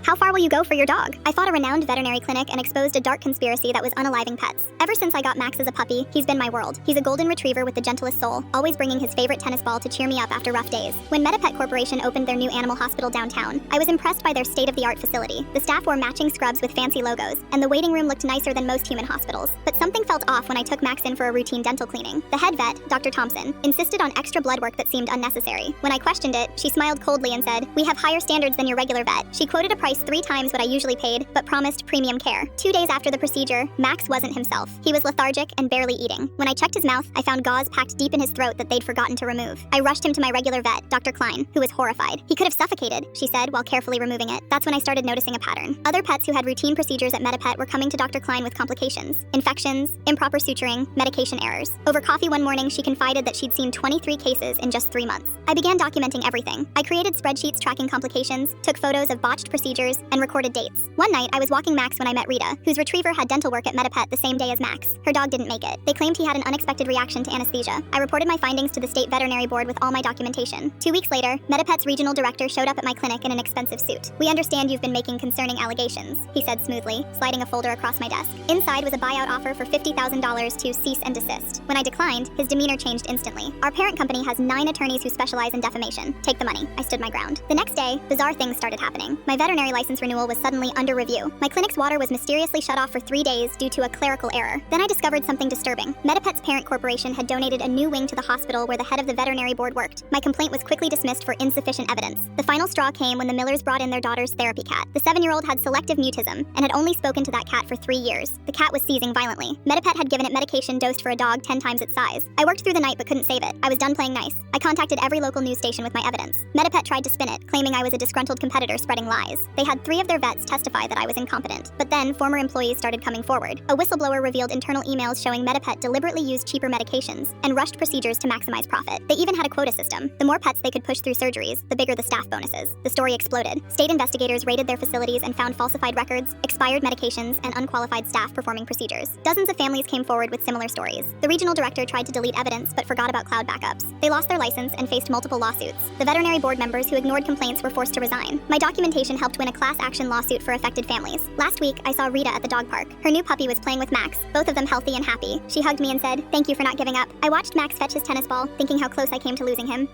How far will you go for your dog? I fought a renowned veterinary clinic and exposed a dark conspiracy that was unaliving pets. Ever since I got Max as a puppy, he's been my world. He's a golden retriever with the gentlest soul, always bringing his favorite tennis ball to cheer me up after rough days. When MetaPet Corporation opened their new animal hospital downtown, I was impressed by their state-of-the-art facility. The staff wore matching scrubs with fancy logos, and the waiting room looked nicer than most human hospitals. But something felt off when I took Max in for a routine dental cleaning. The head vet, Dr. Thompson, insisted on extra blood work that seemed unnecessary. When I questioned it, she smiled coldly and said, "We have higher standards than your regular vet." She quoted a price 3 times what I usually paid, but promised premium care. 2 days after the procedure, Max wasn't himself. He was lethargic and barely eating. When I checked his mouth, I found gauze packed deep in his throat that they'd forgotten to remove. I rushed him to my regular vet, Dr. Klein, who was horrified. "He could have suffocated," she said while carefully removing it. That's when I started noticing a pattern. Other pets who had routine procedures at MetaPet were coming to Dr. Klein with complications: infections, improper suturing, medication errors. Over coffee one morning, she confided that she'd seen 23 cases in just 3 months. I began documenting everything. I created spreadsheets tracking complications, took photos of botched procedures, and recorded dates. One night, I was walking Max when I met Rita, whose retriever had dental work at MetaPet the same day as Max. Her dog didn't make it. They claimed he had an unexpected reaction to anesthesia. I reported my findings to the state veterinary board with all my documentation. 2 weeks later, MetaPet's regional director showed up at my clinic in an expensive suit. "We understand you've been making concerning allegations," he said smoothly, sliding a folder across my desk. Inside was a buyout offer for $50,000 to cease and desist. When I declined, his demeanor changed instantly. "Our parent company has 9 attorneys who specialize in defamation. Take the money." I stood my ground. The next day, bizarre things started happening. My veterinary license renewal was suddenly under review. My clinic's water was mysteriously shut off for 3 days due to a clerical error. Then I discovered something disturbing. MetaPet's parent corporation had donated a new wing to the hospital where the head of the veterinary board worked. My complaint was quickly dismissed for insufficient evidence. The final straw came when the Millers brought in their daughter's therapy cat. The 7-year-old had selective mutism and had only spoken to that cat for 3 years. The cat was seizing violently. MetaPet had given it medication dosed for a dog 10 times its size. I worked through the night but couldn't save it. I was done playing nice. I contacted every local news station with my evidence. MetaPet tried to spin it, claiming I was a disgruntled competitor spreading lies. They had 3 of their vets testify that I was incompetent. But then, former employees started coming forward. A whistleblower revealed internal emails showing MetaPet deliberately used cheaper medications and rushed procedures to maximize profit. They even had a quota system. The more pets they could push through surgeries, the bigger the staff bonuses. The story exploded. State investigators raided their facilities and found falsified records, expired medications, and unqualified staff performing procedures. Dozens of families came forward with similar stories. The regional director tried to delete evidence but forgot about cloud backups. They lost their license and faced multiple lawsuits. The veterinary board members who ignored complaints were forced to resign. My documentation helped win a class action lawsuit for affected families. Last week, I saw Rita at the dog park. Her new puppy was playing with Max, both of them healthy and happy. She hugged me and said, "Thank you for not giving up." I watched Max fetch his tennis ball, thinking how close I came to losing him.